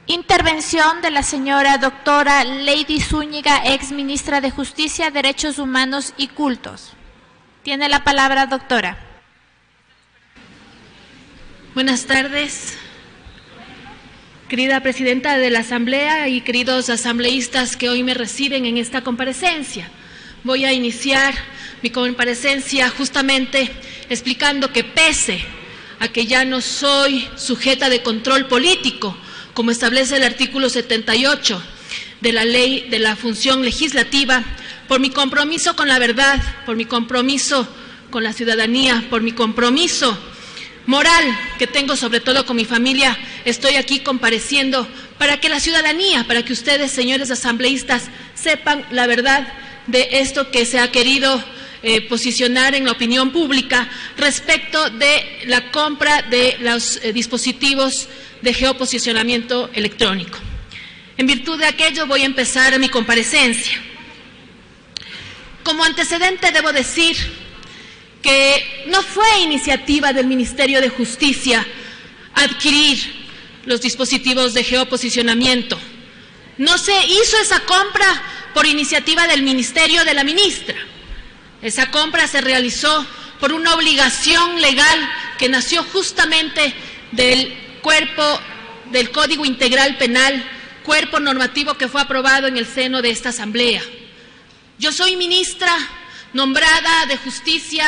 Intervención de la señora doctora Lady Zúñiga, ex ministra de Justicia, Derechos Humanos y Cultos. Tiene la palabra, doctora. Buenas tardes, querida presidenta de la Asamblea y queridos asambleístas que hoy me reciben en esta comparecencia. Voy a iniciar mi comparecencia justamente explicando que pese a que ya no soy sujeta de control político, como establece el artículo 78 de la Ley de la Función Legislativa, por mi compromiso con la verdad, por mi compromiso con la ciudadanía, por mi compromiso moral que tengo sobre todo con mi familia, estoy aquí compareciendo para que la ciudadanía, para que ustedes, señores asambleístas, sepan la verdad de esto que se ha querido posicionar en la opinión pública respecto de la compra de los dispositivos de geoposicionamiento electrónico. En virtud de aquello voy a empezar mi comparecencia. Como antecedente debo decir que no fue iniciativa del Ministerio de Justicia adquirir los dispositivos de geoposicionamiento. No se hizo esa compra por iniciativa del Ministerio de la ministra. Esa compra se realizó por una obligación legal que nació justamente del cuerpo del Código Integral Penal, cuerpo normativo que fue aprobado en el seno de esta Asamblea. Yo soy ministra nombrada de Justicia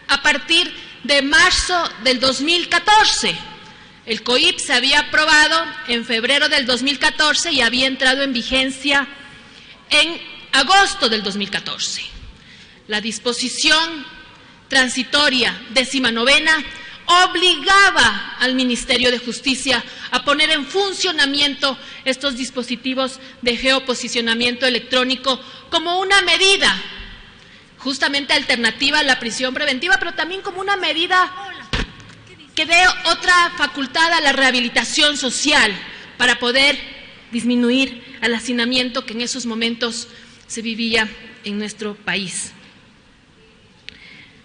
a partir de marzo del 2014. El COIP se había aprobado en febrero del 2014 y había entrado en vigencia en agosto del 2014. La disposición transitoria 19ª obligaba al Ministerio de Justicia a poner en funcionamiento estos dispositivos de geoposicionamiento electrónico como una medida justamente alternativa a la prisión preventiva, pero también como una medida que dé otra facultad a la rehabilitación social para poder disminuir el hacinamiento que en esos momentos se vivía en nuestro país.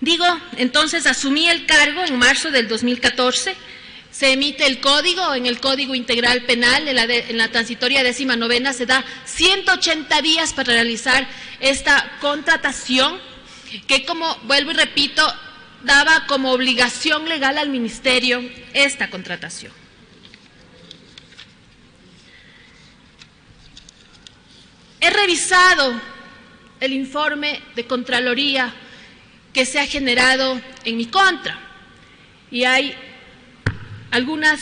Digo, entonces asumí el cargo en marzo del 2014, se emite el código, en el Código Integral Penal, en la transitoria 19ª se da 180 días para realizar esta contratación que, como vuelvo y repito, daba como obligación legal al Ministerio esta contratación. He revisado el informe de Contraloría que se ha generado en mi contra y hay algunas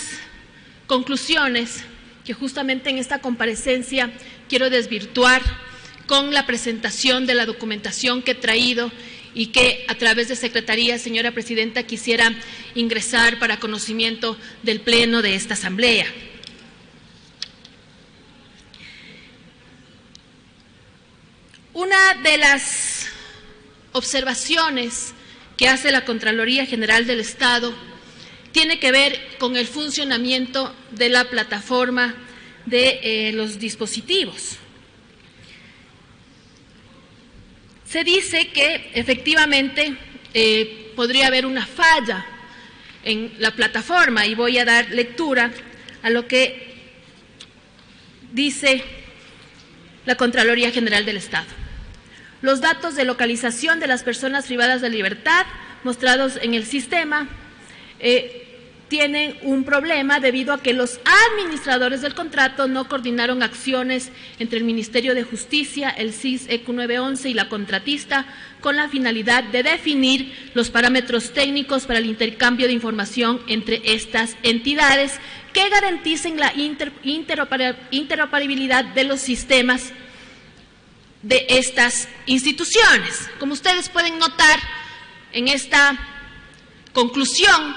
conclusiones que justamente en esta comparecencia quiero desvirtuar con la presentación de la documentación que he traído y que a través de Secretaría, señora Presidenta, quisiera ingresar para conocimiento del Pleno de esta Asamblea. Una de las observaciones que hace la Contraloría General del Estado tiene que ver con el funcionamiento de la plataforma de los dispositivos. Se dice que efectivamente podría haber una falla en la plataforma y voy a dar lectura a lo que dice la Contraloría General del Estado. Los datos de localización de las personas privadas de libertad mostrados en el sistema tienen un problema debido a que los administradores del contrato no coordinaron acciones entre el Ministerio de Justicia, el SIS EQ911 y la contratista con la finalidad de definir los parámetros técnicos para el intercambio de información entre estas entidades que garanticen la interoperabilidad de los sistemas de estas instituciones. Como ustedes pueden notar, en esta conclusión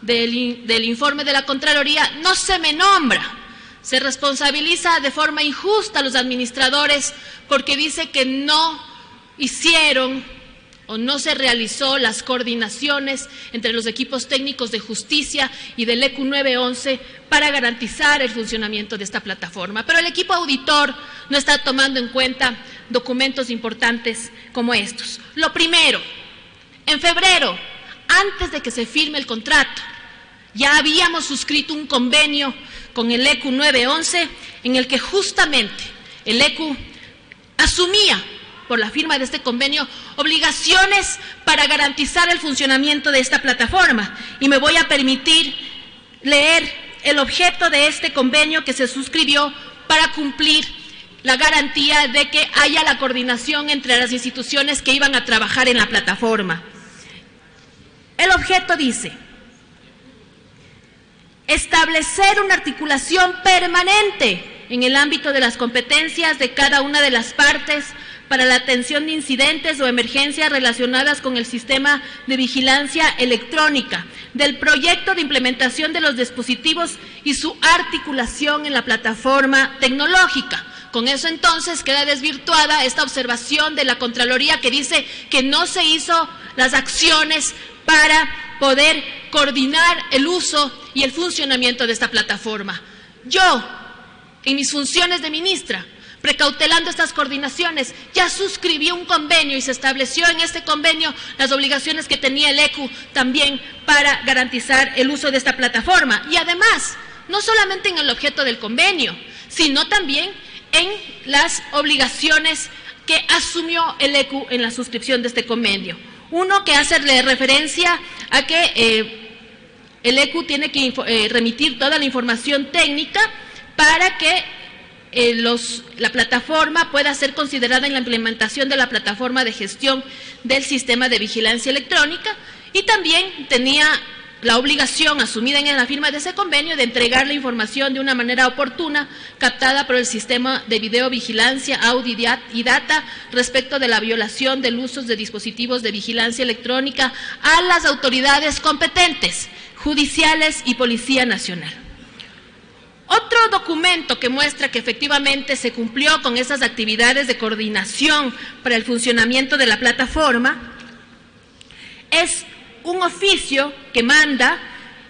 del informe de la Contraloría no se me nombra, se responsabiliza de forma injusta a los administradores porque dice que no hicieron o no se realizó las coordinaciones entre los equipos técnicos de justicia y del EQ911 para garantizar el funcionamiento de esta plataforma. Pero el equipo auditor no está tomando en cuenta documentos importantes como estos. Lo primero, en febrero, antes de que se firme el contrato, ya habíamos suscrito un convenio con el ECU 911 en el que justamente el ECU asumía, por la firma de este convenio, obligaciones para garantizar el funcionamiento de esta plataforma. Y me voy a permitir leer el objeto de este convenio que se suscribió para cumplir la garantía de que haya la coordinación entre las instituciones que iban a trabajar en la plataforma. El objeto dice: establecer una articulación permanente en el ámbito de las competencias de cada una de las partes para la atención de incidentes o emergencias relacionadas con el sistema de vigilancia electrónica, del proyecto de implementación de los dispositivos y su articulación en la plataforma tecnológica. Con eso entonces queda desvirtuada esta observación de la Contraloría que dice que no se hizo las acciones para poder coordinar el uso y el funcionamiento de esta plataforma. Yo, en mis funciones de ministra, precautelando estas coordinaciones, ya suscribí un convenio y se estableció en este convenio las obligaciones que tenía el ECU también para garantizar el uso de esta plataforma. Y además, no solamente en el objeto del convenio, sino también en las obligaciones que asumió el ECU en la suscripción de este convenio. Uno, que hace referencia a que el ECU tiene que remitir toda la información técnica para que la plataforma pueda ser considerada en la implementación de la plataforma de gestión del sistema de vigilancia electrónica, y también tenía la obligación asumida en la firma de ese convenio de entregar la información de una manera oportuna captada por el sistema de videovigilancia, audio y data respecto de la violación del uso de dispositivos de vigilancia electrónica a las autoridades competentes, judiciales y Policía Nacional. Otro documento que muestra que efectivamente se cumplió con esas actividades de coordinación para el funcionamiento de la plataforma es un oficio que manda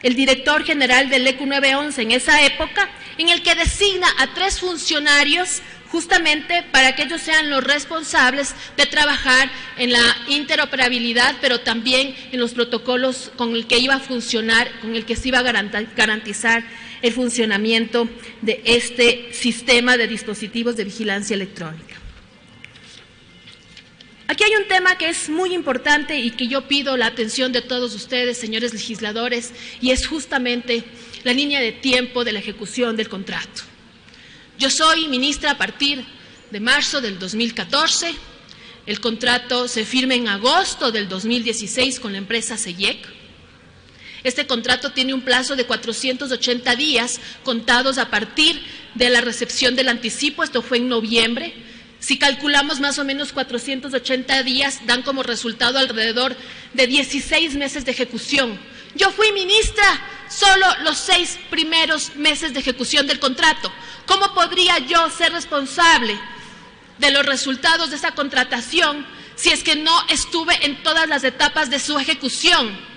el director general del ECU 911 en esa época, en el que designa a 3 funcionarios justamente para que ellos sean los responsables de trabajar en la interoperabilidad, pero también en los protocolos con el que iba a funcionar, con el que se iba a garantizar el funcionamiento de este sistema de dispositivos de vigilancia electrónica. Aquí hay un tema que es muy importante y que yo pido la atención de todos ustedes, señores legisladores, y es justamente la línea de tiempo de la ejecución del contrato. Yo soy ministra a partir de marzo del 2014, el contrato se firma en agosto del 2016 con la empresa CEIEC. Este contrato tiene un plazo de 480 días contados a partir de la recepción del anticipo, esto fue en noviembre. Si calculamos más o menos 480 días, dan como resultado alrededor de 16 meses de ejecución. Yo fui ministra solo los 6 primeros meses de ejecución del contrato. ¿Cómo podría yo ser responsable de los resultados de esa contratación si es que no estuve en todas las etapas de su ejecución?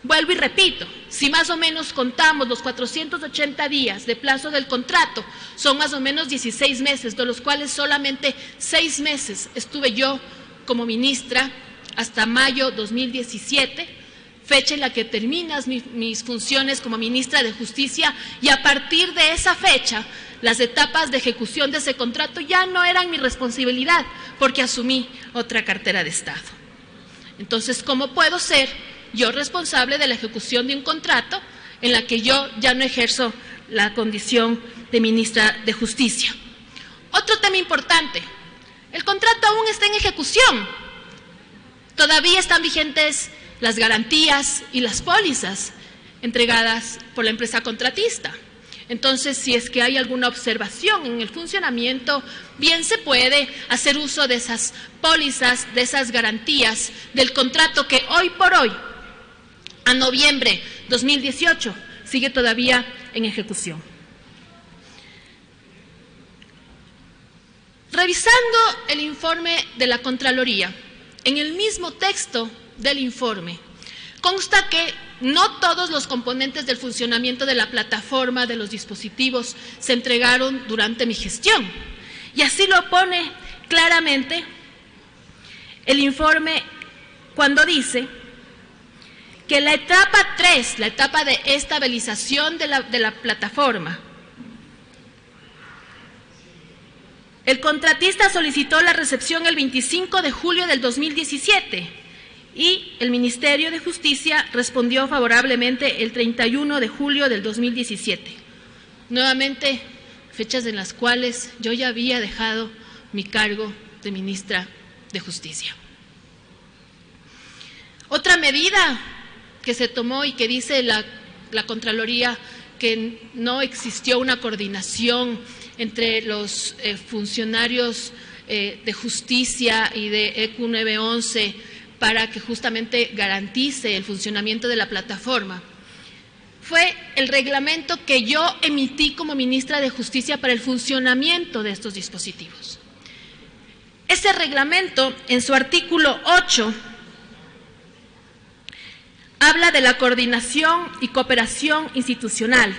Vuelvo y repito, si más o menos contamos los 480 días de plazo del contrato, son más o menos 16 meses, de los cuales solamente 6 meses estuve yo como ministra hasta mayo 2017, fecha en la que terminan mis funciones como ministra de Justicia, y a partir de esa fecha, las etapas de ejecución de ese contrato ya no eran mi responsabilidad, porque asumí otra cartera de Estado. Entonces, ¿cómo puedo ser yo responsable de la ejecución de un contrato en la que yo ya no ejerzo la condición de ministra de Justicia? Otro tema importante, el contrato aún está en ejecución. Todavía están vigentes las garantías y las pólizas entregadas por la empresa contratista. Entonces, si es que hay alguna observación en el funcionamiento, bien se puede hacer uso de esas pólizas, de esas garantías del contrato que hoy por hoy, a noviembre 2018, sigue todavía en ejecución. Revisando el informe de la Contraloría, en el mismo texto del informe, consta que no todos los componentes del funcionamiento de la plataforma de los dispositivos se entregaron durante mi gestión. Y así lo pone claramente el informe cuando dice: que la etapa 3, la etapa de estabilización de la plataforma, el contratista solicitó la recepción el 25 de julio del 2017 y el Ministerio de Justicia respondió favorablemente el 31 de julio del 2017. Nuevamente, fechas en las cuales yo ya había dejado mi cargo de ministra de Justicia. Otra medida que se tomó y que dice la Contraloría que no existió una coordinación entre los funcionarios de justicia y de EQ 911 para que justamente garantice el funcionamiento de la plataforma, fue el reglamento que yo emití como ministra de Justicia para el funcionamiento de estos dispositivos. Ese reglamento, en su artículo 8, habla de la coordinación y cooperación institucional.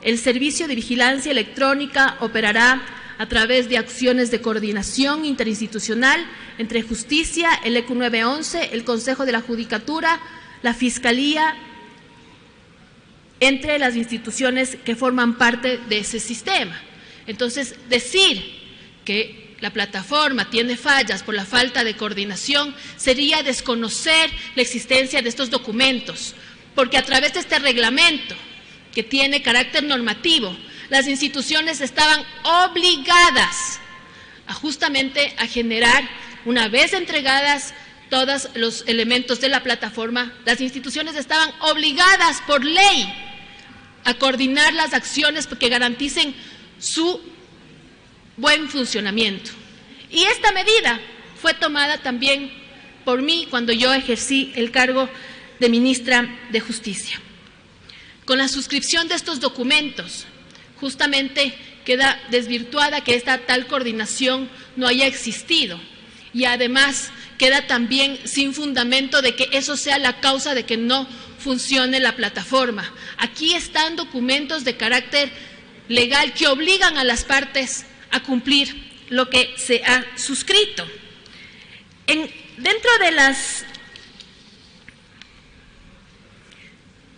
El Servicio de Vigilancia Electrónica operará a través de acciones de coordinación interinstitucional entre Justicia, el EQ 911, el Consejo de la Judicatura, la Fiscalía, entre las instituciones que forman parte de ese sistema. Entonces, decir que la plataforma tiene fallas por la falta de coordinación sería desconocer la existencia de estos documentos, porque a través de este reglamento, que tiene carácter normativo, las instituciones estaban obligadas justamente a generar, una vez entregadas todos los elementos de la plataforma, las instituciones estaban obligadas por ley a coordinar las acciones que garanticen su buen funcionamiento. Y esta medida fue tomada también por mí cuando yo ejercí el cargo de ministra de Justicia. Con la suscripción de estos documentos, justamente queda desvirtuada que esta tal coordinación no haya existido y además queda también sin fundamento de que eso sea la causa de que no funcione la plataforma. Aquí están documentos de carácter legal que obligan a las partes a cumplir lo que se ha suscrito. Dentro de las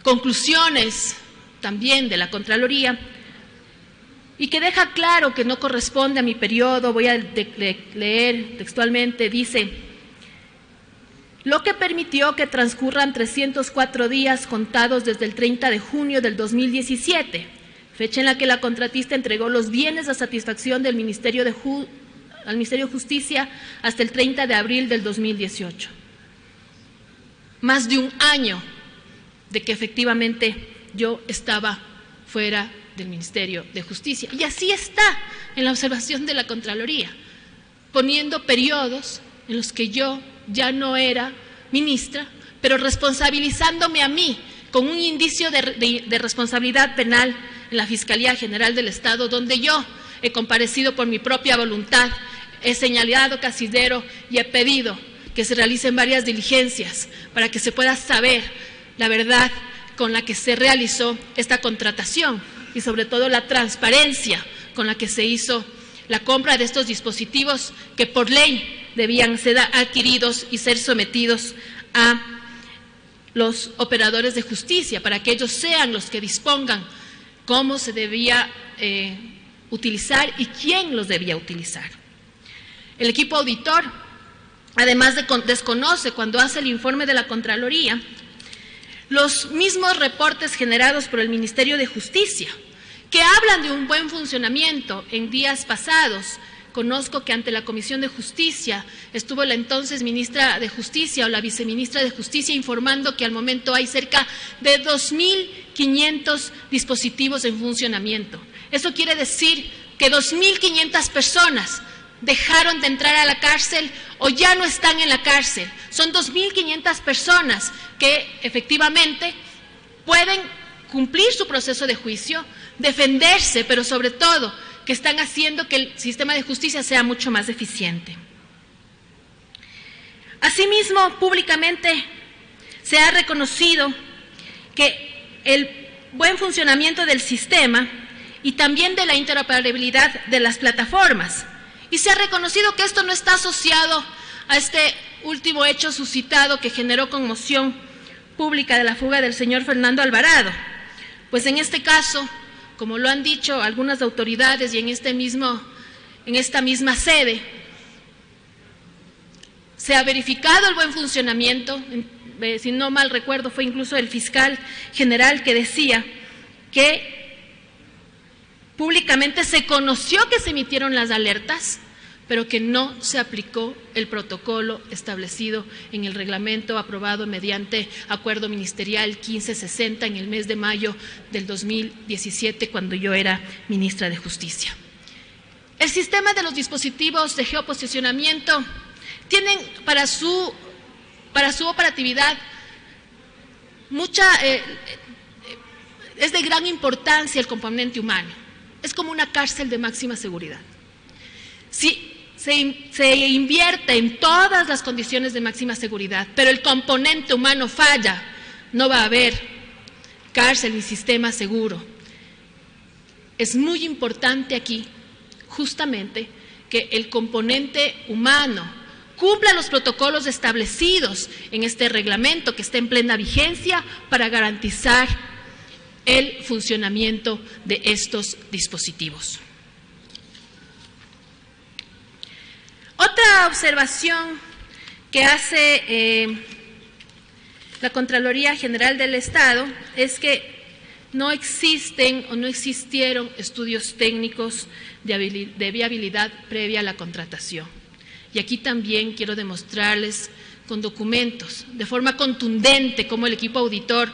conclusiones también de la Contraloría, y que deja claro que no corresponde a mi periodo, voy a leer textualmente, dice: lo que permitió que transcurran 304 días contados desde el 30 de junio del 2017, fecha en la que la contratista entregó los bienes a satisfacción del Ministerio de Justicia hasta el 30 de abril del 2018. Más de un año de que efectivamente yo estaba fuera del Ministerio de Justicia. Y así está en la observación de la Contraloría, poniendo periodos en los que yo ya no era ministra, pero responsabilizándome a mí con un indicio de responsabilidad penal en la Fiscalía General del Estado, donde yo he comparecido por mi propia voluntad, he señalado casidero y he pedido que se realicen varias diligencias para que se pueda saber la verdad con la que se realizó esta contratación y sobre todo la transparencia con la que se hizo la compra de estos dispositivos que por ley debían ser adquiridos y ser sometidos a los operadores de justicia para que ellos sean los que dispongan cómo se debía utilizar y quién los debía utilizar. El equipo auditor, además desconoce cuando hace el informe de la Contraloría los mismos reportes generados por el Ministerio de Justicia, que hablan de un buen funcionamiento. En días pasados, conozco que ante la Comisión de Justicia estuvo la entonces ministra de Justicia o la viceministra de Justicia informando que al momento hay cerca de 2.500 dispositivos en funcionamiento. Eso quiere decir que 2.500 personas dejaron de entrar a la cárcel o ya no están en la cárcel. Son 2.500 personas que efectivamente pueden cumplir su proceso de juicio, defenderse, pero sobre todo que están haciendo que el sistema de justicia sea mucho más eficiente. Asimismo, públicamente se ha reconocido que el buen funcionamiento del sistema y también de la interoperabilidad de las plataformas. Y se ha reconocido que esto no está asociado a este último hecho suscitado que generó conmoción pública de la fuga del señor Fernando Alvarado. Pues en este caso, como lo han dicho algunas autoridades y en esta misma sede, se ha verificado el buen funcionamiento. Si no mal recuerdo, fue incluso el fiscal general que decía que públicamente se conoció que se emitieron las alertas, pero que no se aplicó el protocolo establecido en el reglamento aprobado mediante acuerdo ministerial 1560 en el mes de mayo del 2017, cuando yo era ministra de Justicia. El sistema de los dispositivos de geoposicionamiento tienen para su operatividad es de gran importancia el componente humano. Es como una cárcel de máxima seguridad. Si se invierte en todas las condiciones de máxima seguridad, pero el componente humano falla, no va a haber cárcel ni sistema seguro. Es muy importante aquí, justamente, que el componente humano cumpla los protocolos establecidos en este reglamento que está en plena vigencia para garantizar el funcionamiento de estos dispositivos. Otra observación que hace la Contraloría General del Estado es que no existen o no existieron estudios técnicos de viabilidad previa a la contratación. Y aquí también quiero demostrarles con documentos, de forma contundente, cómo el equipo auditor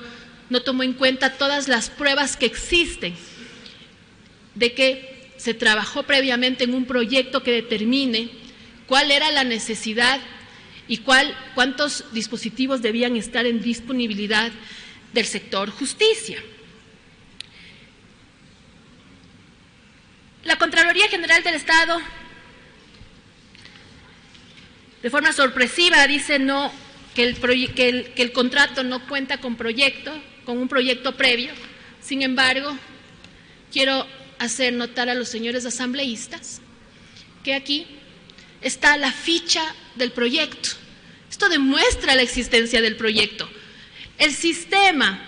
no tomó en cuenta todas las pruebas que existen de que se trabajó previamente en un proyecto que determine cuál era la necesidad y cuántos dispositivos debían estar en disponibilidad del sector justicia. La Contraloría General del Estado, de forma sorpresiva, dice que el contrato no cuenta con un proyecto previo. Sin embargo, quiero hacer notar a los señores asambleístas que aquí está la ficha del proyecto. Esto demuestra la existencia del proyecto. El sistema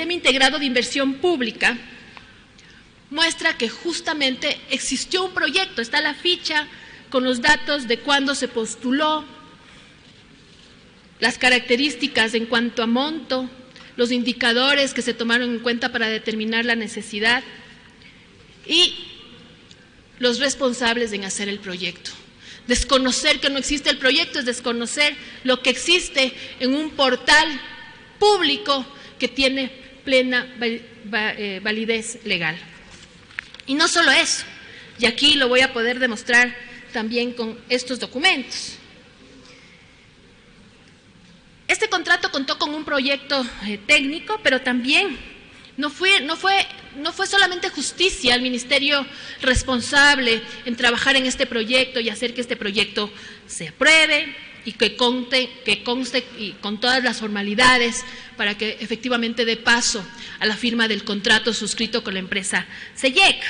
integrado de inversión pública muestra que justamente existió un proyecto. Está la ficha con los datos de cuándo se postuló, las características en cuanto a monto, los indicadores que se tomaron en cuenta para determinar la necesidad y los responsables en hacer el proyecto. Desconocer que no existe el proyecto es desconocer lo que existe en un portal público que tiene plena validez legal. Y no solo eso, y aquí lo voy a poder demostrar también con estos documentos. Este contrato contó con un proyecto técnico, pero también no fue solamente Justicia el ministerio responsable en trabajar en este proyecto y hacer que este proyecto se apruebe y que conste y con todas las formalidades para que efectivamente dé paso a la firma del contrato suscrito con la empresa CEYEC.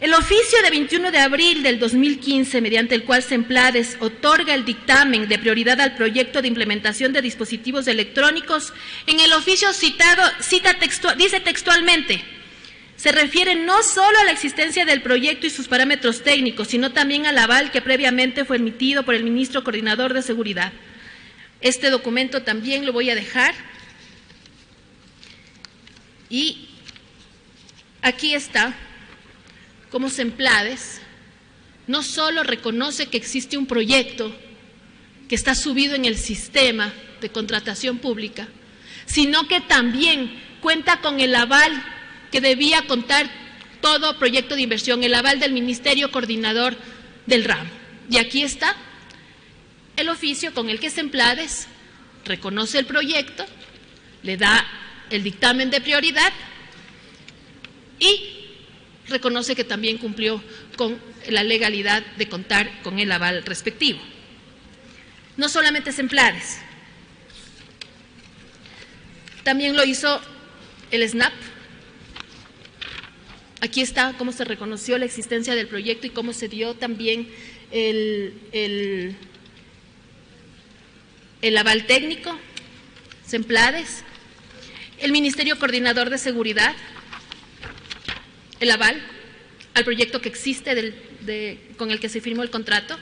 El oficio de 21 de abril del 2015, mediante el cual Semplades otorga el dictamen de prioridad al proyecto de implementación de dispositivos electrónicos, en el oficio citado dice textualmente: se refiere no solo a la existencia del proyecto y sus parámetros técnicos, sino también al aval que previamente fue emitido por el ministro coordinador de Seguridad. Este documento también lo voy a dejar. Y aquí está cómo Semplades no solo reconoce que existe un proyecto que está subido en el sistema de contratación pública, sino que también cuenta con el aval que debía contar todo proyecto de inversión, el aval del Ministerio Coordinador del ramo. Y aquí está el oficio con el que Semplades reconoce el proyecto, le da el dictamen de prioridad y reconoce que también cumplió con la legalidad de contar con el aval respectivo. No solamente Semplades, también lo hizo el SNAP. Aquí está cómo se reconoció la existencia del proyecto y cómo se dio también el aval técnico, Semplades, el Ministerio Coordinador de Seguridad, el aval al proyecto que existe con el que se firmó el contrato,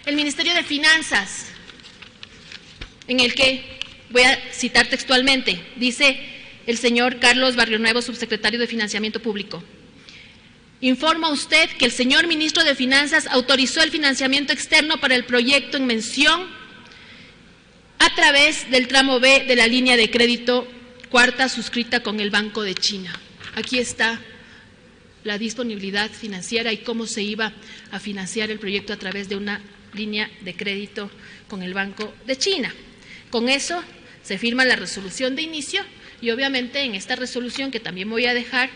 el Ministerio de Finanzas, en el que, voy a citar textualmente, dice el señor Carlos Barrionuevo, subsecretario de Financiamiento Público: informa usted que el señor ministro de Finanzas autorizó el financiamiento externo para el proyecto en mención a través del tramo B de la línea de crédito cuarta suscrita con el Banco de China. Aquí está la disponibilidad financiera y cómo se iba a financiar el proyecto a través de una línea de crédito con el Banco de China. Con eso se firma la resolución de inicio y obviamente en esta resolución, que también voy a dejar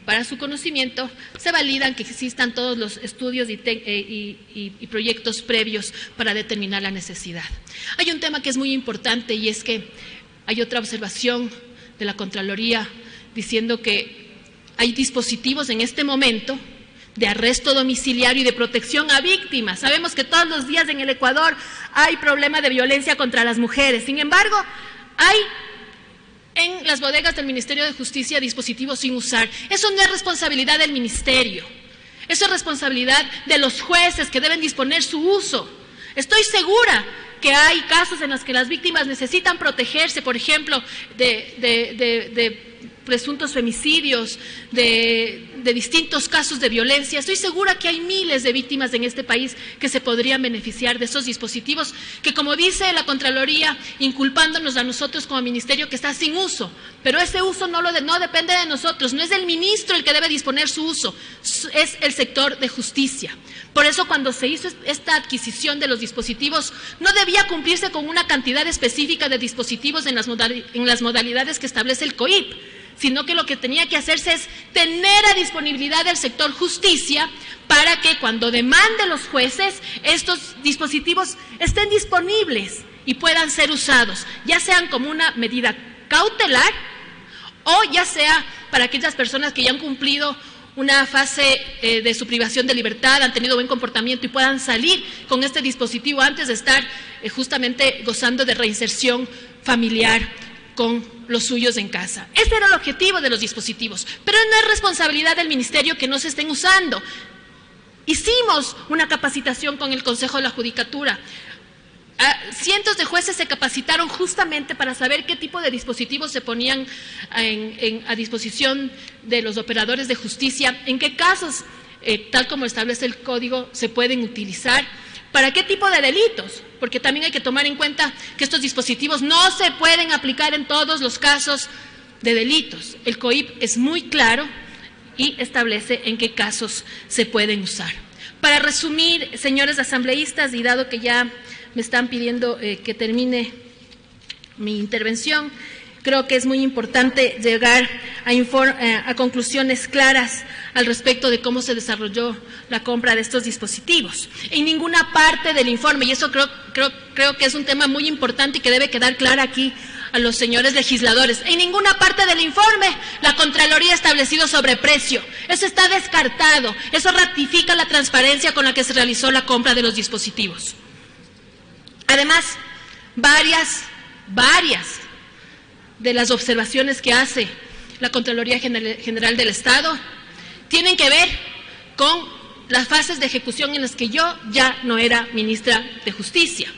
para su conocimiento, se validan que existan todos los estudios y proyectos previos para determinar la necesidad. Hay un tema que es muy importante y es que hay otra observación de la Contraloría diciendo que hay dispositivos en este momento de arresto domiciliario y de protección a víctimas. Sabemos que todos los días en el Ecuador hay problema de violencia contra las mujeres. Sin embargo, hay en las bodegas del Ministerio de Justicia dispositivos sin usar. Eso no es responsabilidad del Ministerio, eso es responsabilidad de los jueces que deben disponer su uso. Estoy segura que hay casos en los que las víctimas necesitan protegerse, por ejemplo, de presuntos femicidios, de distintos casos de violencia. Estoy segura que hay miles de víctimas en este país que se podrían beneficiar de esos dispositivos que, como dice la Contraloría, inculpándonos a nosotros como ministerio, que está sin uso. Pero ese uso no depende de nosotros, no es el ministro el que debe disponer su uso, es el sector de justicia. Por eso, cuando se hizo esta adquisición de los dispositivos, no debía cumplirse con una cantidad específica de dispositivos en las modalidades que establece el COIP, sino que lo que tenía que hacerse es tener a disponibilidad del sector justicia para que cuando demanden los jueces, estos dispositivos estén disponibles y puedan ser usados, ya sean como una medida cautelar o ya sea para aquellas personas que ya han cumplido una fase de su privación de libertad, han tenido buen comportamiento y puedan salir con este dispositivo antes de estar justamente gozando de reinserción familiar con los suyos en casa. Ese era el objetivo de los dispositivos, pero no es responsabilidad del ministerio que no se estén usando. Hicimos una capacitación con el Consejo de la Judicatura. Cientos de jueces se capacitaron justamente para saber qué tipo de dispositivos se ponían a disposición de los operadores de justicia, en qué casos, tal como establece el código, se pueden utilizar, para qué tipo de delitos, porque también hay que tomar en cuenta que estos dispositivos no se pueden aplicar en todos los casos de delitos. El COIP es muy claro y establece en qué casos se pueden usar. Para resumir, señores asambleístas, y dado que ya me están pidiendo que termine mi intervención, creo que es muy importante llegar a conclusiones claras al respecto de cómo se desarrolló la compra de estos dispositivos. En ninguna parte del informe, y eso creo que es un tema muy importante y que debe quedar claro aquí a los señores legisladores, en ninguna parte del informe la Contraloría ha establecido sobreprecio. Eso está descartado, eso ratifica la transparencia con la que se realizó la compra de los dispositivos. Además, varias de las observaciones que hace la Contraloría General del Estado tienen que ver con las fases de ejecución en las que yo ya no era ministra de Justicia.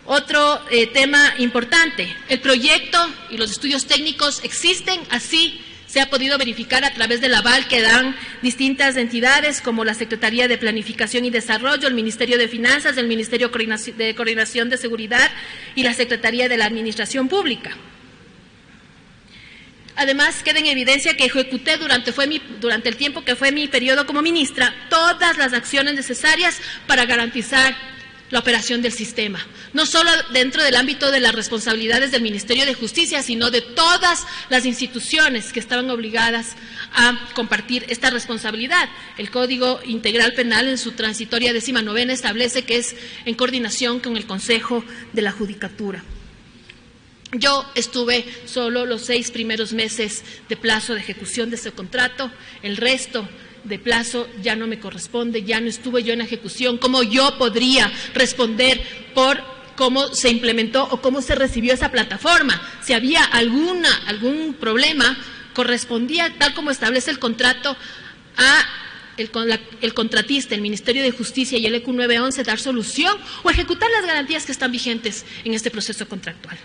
Otro tema importante, el proyecto y los estudios técnicos existen, así se ha podido verificar a través del aval que dan distintas entidades como la Secretaría de Planificación y Desarrollo, el Ministerio de Finanzas, el Ministerio de Coordinación de Seguridad y la Secretaría de la Administración Pública. Además, queda en evidencia que ejecuté durante el tiempo que fue mi periodo como ministra todas las acciones necesarias para garantizar la operación del sistema, no solo dentro del ámbito de las responsabilidades del Ministerio de Justicia, sino de todas las instituciones que estaban obligadas a compartir esta responsabilidad. El Código Integral Penal, en su transitoria 19ª, establece que es en coordinación con el Consejo de la Judicatura. Yo estuve solo los 6 primeros meses de plazo de ejecución de ese contrato, el resto de plazo ya no me corresponde, ya no estuve yo en ejecución. ¿Cómo yo podría responder por cómo se implementó o cómo se recibió esa plataforma? Si había algún problema, correspondía, tal como establece el contrato, a el contratista, el Ministerio de Justicia y el EQ 911, dar solución o ejecutar las garantías que están vigentes en este proceso contractual.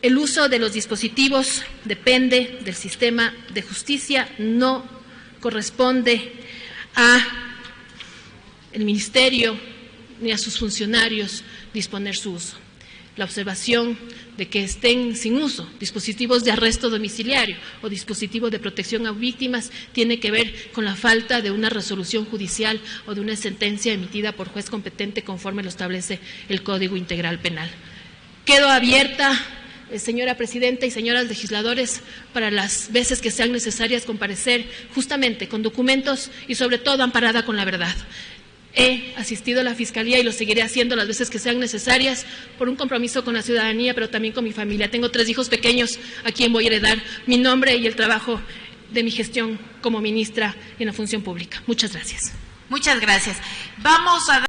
El uso de los dispositivos depende del sistema de justicia, no corresponde a el Ministerio ni a sus funcionarios disponer su uso. La observación de que estén sin uso dispositivos de arresto domiciliario o dispositivos de protección a víctimas tiene que ver con la falta de una resolución judicial o de una sentencia emitida por juez competente conforme lo establece el Código Integral Penal. Quedo abierta, señora Presidenta y señoras legisladores, para las veces que sean necesarias comparecer justamente con documentos y sobre todo amparada con la verdad. He asistido a la Fiscalía y lo seguiré haciendo las veces que sean necesarias por un compromiso con la ciudadanía, pero también con mi familia. Tengo 3 hijos pequeños a quien voy a heredar mi nombre y el trabajo de mi gestión como ministra en la función pública. Muchas gracias. Muchas gracias. Vamos a